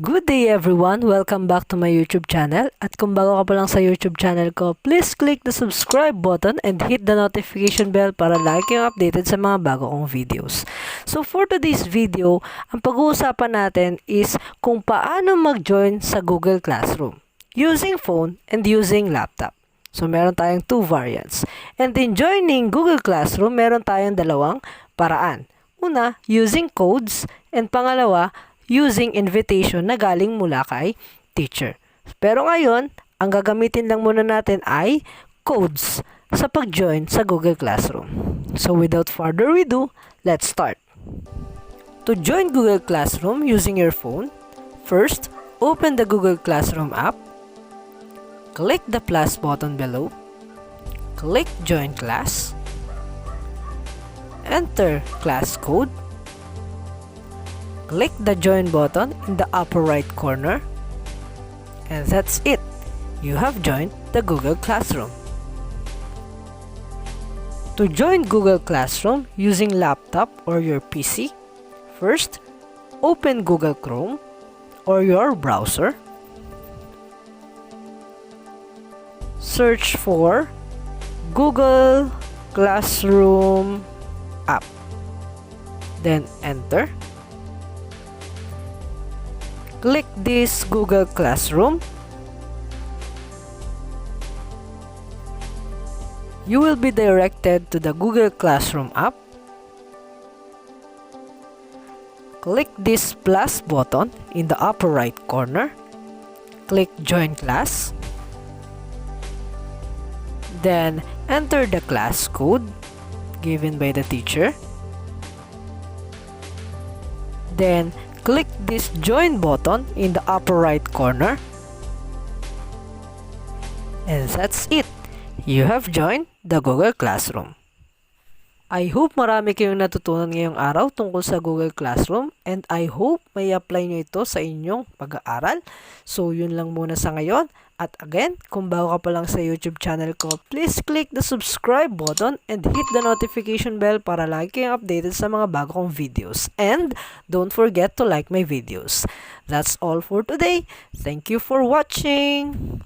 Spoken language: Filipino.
Good day everyone! Welcome back to my YouTube channel. At kung bago ka pa lang sa YouTube channel ko, please click the subscribe button and hit the notification bell para lagi kayong updated sa mga bago kong videos. So for today's video, ang pag-uusapan natin is kung paano mag-join sa Google Classroom using phone and using laptop. So meron tayong two variants. And in joining Google Classroom, meron tayong dalawang paraan. Una, using codes, and pangalawa, using invitation na galing mula kay teacher. Pero ngayon, ang gagamitin lang muna natin ay codes sa pag-join sa Google Classroom. So without further ado, let's start. To join Google Classroom using your phone, first, open the Google Classroom app, click the plus button below, click Join Class, enter class code, click the join button in the upper right corner, and that's it. You have joined the Google Classroom. To join Google Classroom using laptop or your PC, first, open Google Chrome or your browser. Search for Google Classroom app. Then enter. Click this Google Classroom. You will be directed to the Google Classroom app. Click this plus button in the upper right corner. Click Join Class. Then enter the class code given by the teacher. Then click this join button in the upper right corner. And that's it. You have joined the Google Classroom. I hope marami kayong natutunan ngayong araw tungkol sa Google Classroom and I hope may apply nyo ito sa inyong pag-aaral. So yun lang muna sa ngayon. At again, kung bago ka pa lang sa YouTube channel ko, please click the subscribe button and hit the notification bell para lagi kayong updated sa mga bago kong videos. And don't forget to like my videos. That's all for today. Thank you for watching!